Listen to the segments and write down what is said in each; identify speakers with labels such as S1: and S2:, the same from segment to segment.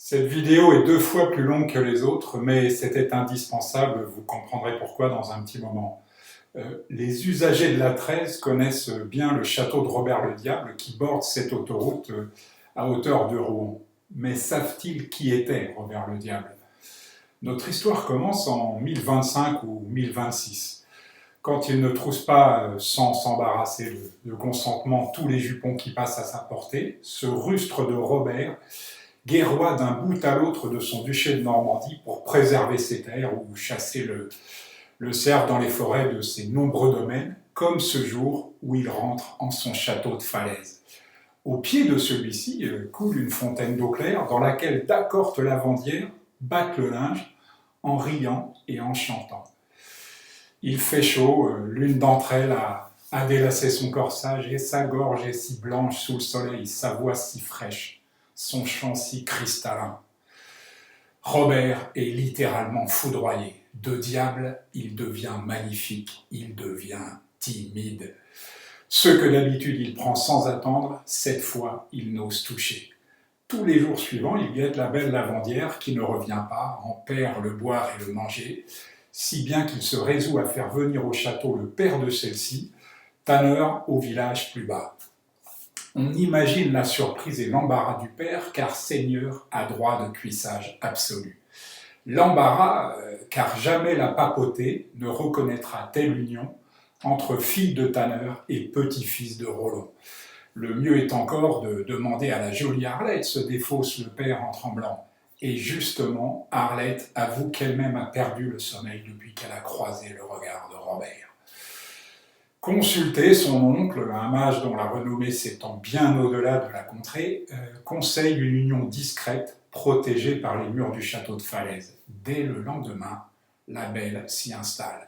S1: Cette vidéo est 2 fois plus longue que les autres, mais c'était indispensable, vous comprendrez pourquoi dans un petit moment. Les usagers de l'A13 connaissent bien le château de Robert-le-Diable qui borde cette autoroute à hauteur de Rouen. Mais savent-ils qui était Robert-le-Diable? Notre histoire commence en 1025 ou 1026, quand il ne trousse pas, sans s'embarrasser de consentement, tous les jupons qui passent à sa portée. Ce rustre de Robert guerroie d'un bout à l'autre de son duché de Normandie pour préserver ses terres ou chasser le cerf dans les forêts de ses nombreux domaines, comme ce jour où il rentre en son château de Falaise. Au pied de celui-ci coule une fontaine d'eau claire dans laquelle d'accortes lavandières battent le linge en riant et en chantant. Il fait chaud, l'une d'entre elles a délacé son corsage et sa gorge est si blanche sous le soleil, sa voix si fraîche, son chant si cristallin. Robert est littéralement foudroyé. De diable, il devient magnifique, il devient timide. Ce que d'habitude il prend sans attendre, cette fois il n'ose toucher. Tous les jours suivants, il guette la belle lavandière qui ne revient pas, en perd le boire et le manger, si bien qu'il se résout à faire venir au château le père de celle-ci, tanneur au village plus bas. On imagine la surprise et l'embarras du père, car seigneur a droit de cuissage absolu. L'embarras, car jamais la papauté ne reconnaîtra telle union entre fille de tanneur et petit-fils de Rollon. Le mieux est encore de demander à la jolie Arlette, se défausse le père en tremblant. Et justement, Arlette avoue qu'elle-même a perdu le sommeil depuis qu'elle a croisé le regard de Robert. Consulter son oncle, un mage dont la renommée s'étend bien au-delà de la contrée, conseille une union discrète, protégée par les murs du château de Falaise. Dès le lendemain, la belle s'y installe.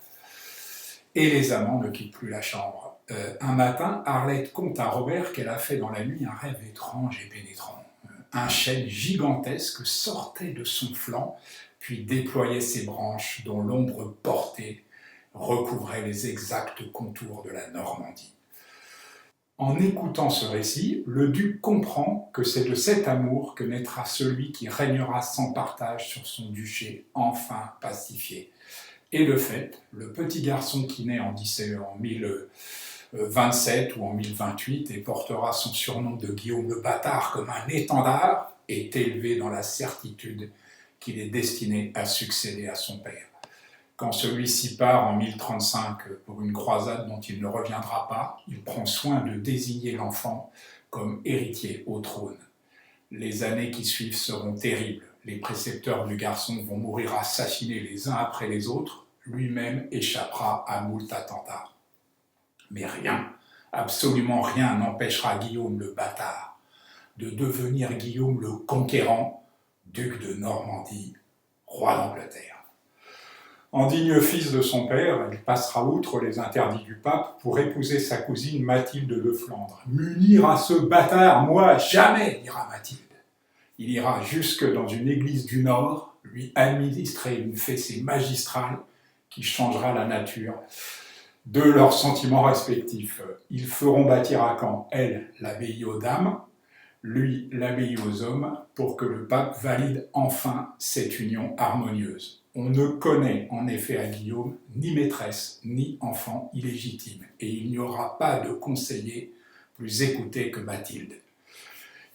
S1: Et les amants ne quittent plus la chambre. Un matin, Arlette conte à Robert qu'elle a fait dans la nuit un rêve étrange et pénétrant. Un chêne gigantesque sortait de son flanc, puis déployait ses branches dont l'ombre portée recouvrait les exacts contours de la Normandie. En écoutant ce récit, le duc comprend que c'est de cet amour que naîtra celui qui régnera sans partage sur son duché, enfin pacifié. Et de fait, le petit garçon qui naît en 1027 ou en 1028 et portera son surnom de Guillaume le Bâtard comme un étendard, est élevé dans la certitude qu'il est destiné à succéder à son père. Quand celui-ci part en 1035 pour une croisade dont il ne reviendra pas, il prend soin de désigner l'enfant comme héritier au trône. Les années qui suivent seront terribles. Les précepteurs du garçon vont mourir assassinés les uns après les autres. Lui-même échappera à moult attentats. Mais rien, absolument rien n'empêchera Guillaume le Bâtard de devenir Guillaume le Conquérant, duc de Normandie, roi d'Angleterre. En digne fils de son père, il passera outre les interdits du pape pour épouser sa cousine Mathilde de Flandre. « M'unir à ce bâtard, moi, jamais !» dira Mathilde. Il ira jusque dans une église du Nord, lui administrer une fessée magistrale qui changera la nature de leurs sentiments respectifs. Ils feront bâtir à Caen, elle, l'abbaye aux dames, lui, l'abbaye aux hommes, pour que le pape valide enfin cette union harmonieuse. On ne connaît en effet à Guillaume ni maîtresse ni enfant illégitime, et il n'y aura pas de conseiller plus écouté que Mathilde.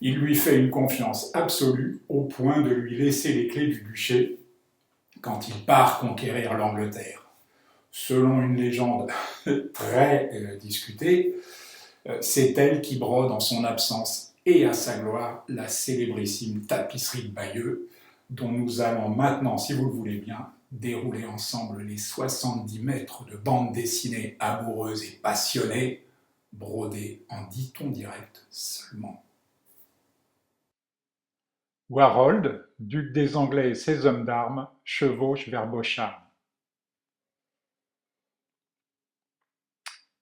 S1: Il lui fait une confiance absolue au point de lui laisser les clés du duché quand il part conquérir l'Angleterre. Selon une légende très discutée, c'est elle qui brode en son absence et à sa gloire la célébrissime tapisserie de Bayeux, dont nous allons maintenant, si vous le voulez bien, dérouler ensemble les 70 mètres de bande dessinée amoureuse et passionnée, brodée en 10 tons directs seulement. Harold, duc des Anglais et ses hommes d'armes, chevauchent vers Bochart.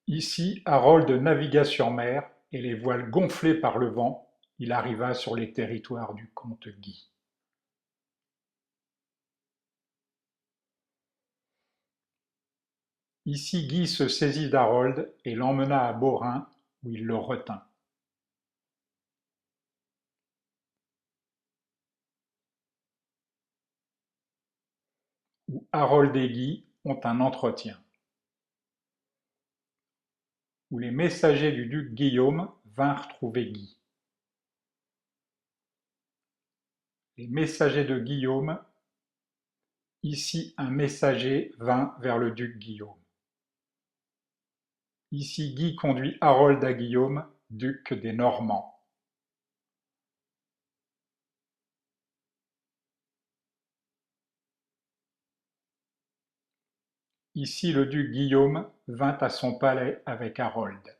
S1: Ici, Harold navigua sur mer, et les voiles gonflées par le vent, il arriva sur les territoires du comte Guy. Ici Guy se saisit d'Harold et l'emmena à Beaurain, où il le retint. Harold et Guy ont un entretien, où les messagers du duc Guillaume vinrent trouver Guy. Les messagers de Guillaume. Ici un messager vint vers le duc Guillaume. Ici Guy conduit Harold à Guillaume, duc des Normands. Ici le duc Guillaume vint à son palais avec Harold.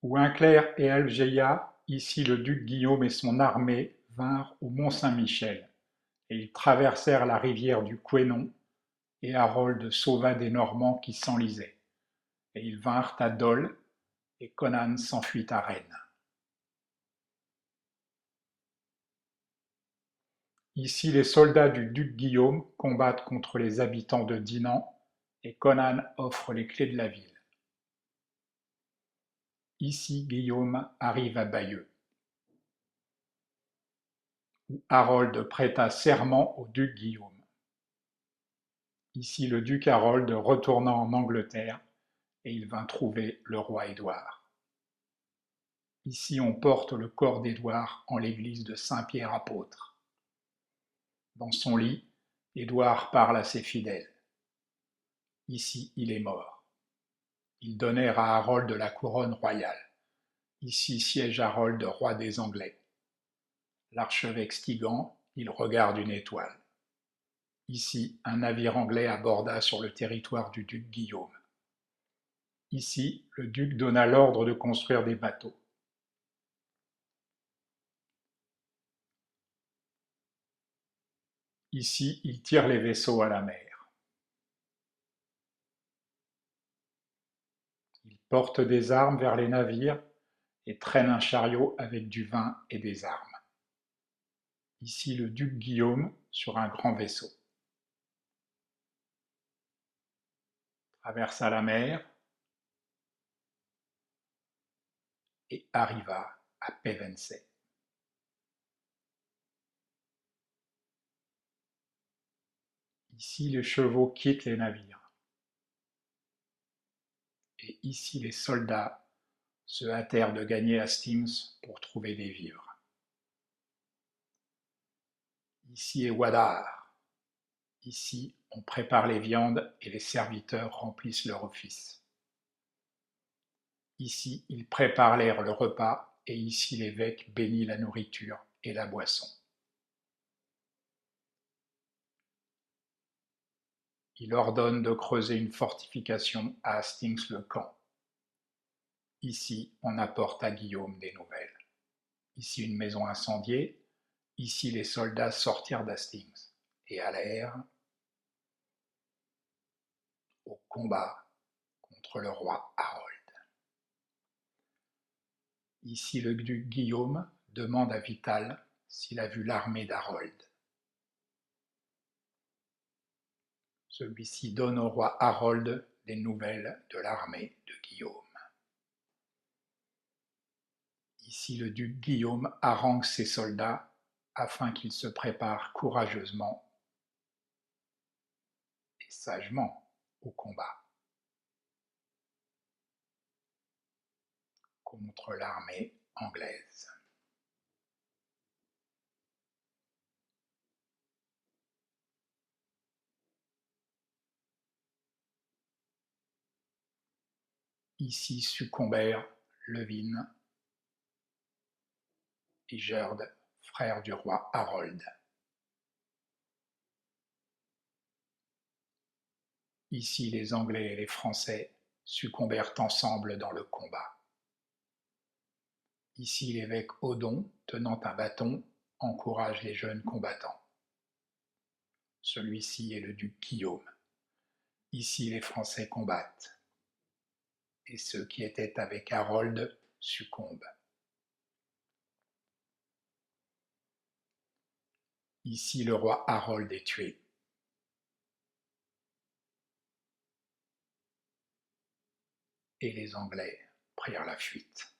S1: Ouinclair et Algeia, ici le duc Guillaume et son armée vinrent au Mont-Saint-Michel, et ils traversèrent la rivière du Couesnon, et Harold sauva des Normands qui s'enlisaient. Et ils vinrent à Dole, et Conan s'enfuit à Rennes. Ici les soldats du duc Guillaume combattent contre les habitants de Dinan, et Conan offre les clés de la ville. Ici Guillaume arrive à Bayeux, où Harold prêta serment au duc Guillaume. Ici le duc Harold retourna en Angleterre, et il vint trouver le roi Édouard. Ici on porte le corps d'Édouard en l'église de Saint-Pierre apôtre. Dans son lit, Édouard parle à ses fidèles. Ici il est mort. Ils donnèrent à Harold la couronne royale. Ici siège Harold, roi des Anglais. L'archevêque Stigand, il regarde une étoile. Ici, un navire anglais aborda sur le territoire du duc Guillaume. Ici, le duc donna l'ordre de construire des bateaux. Ici, il tire les vaisseaux à la mer. Il porte des armes vers les navires et traîne un chariot avec du vin et des armes. Ici, le duc Guillaume sur un grand vaisseau. Traversa la mer et arriva à Pevensey. Ici, les chevaux quittent les navires. Et ici, les soldats se hâtèrent de gagner Hastings pour trouver des vivres. Ici est Wadar. Ici, on prépare les viandes et les serviteurs remplissent leur office. Ici, ils préparèrent le repas et ici l'évêque bénit la nourriture et la boisson. Il ordonne de creuser une fortification à Hastings-le-Camp. Ici, on apporte à Guillaume des nouvelles. Ici, une maison incendiée. Ici, les soldats sortirent d'Hastings et allèrent au combat contre le roi Harold. Ici, le duc Guillaume demande à Vital s'il a vu l'armée d'Harold. Celui-ci donne au roi Harold des nouvelles de l'armée de Guillaume. Ici, le duc Guillaume harangue ses soldats afin qu'ils se préparent courageusement et sagement au combat contre l'armée anglaise. Ici succombèrent Levin et Gerd, frères du roi Harold. Ici, les Anglais et les Français succombèrent ensemble dans le combat. Ici, l'évêque Odon, tenant un bâton, encourage les jeunes combattants. Celui-ci est le duc Guillaume. Ici, les Français combattent. Et ceux qui étaient avec Harold succombent. Ici, le roi Harold est tué. Et les Anglais prirent la fuite.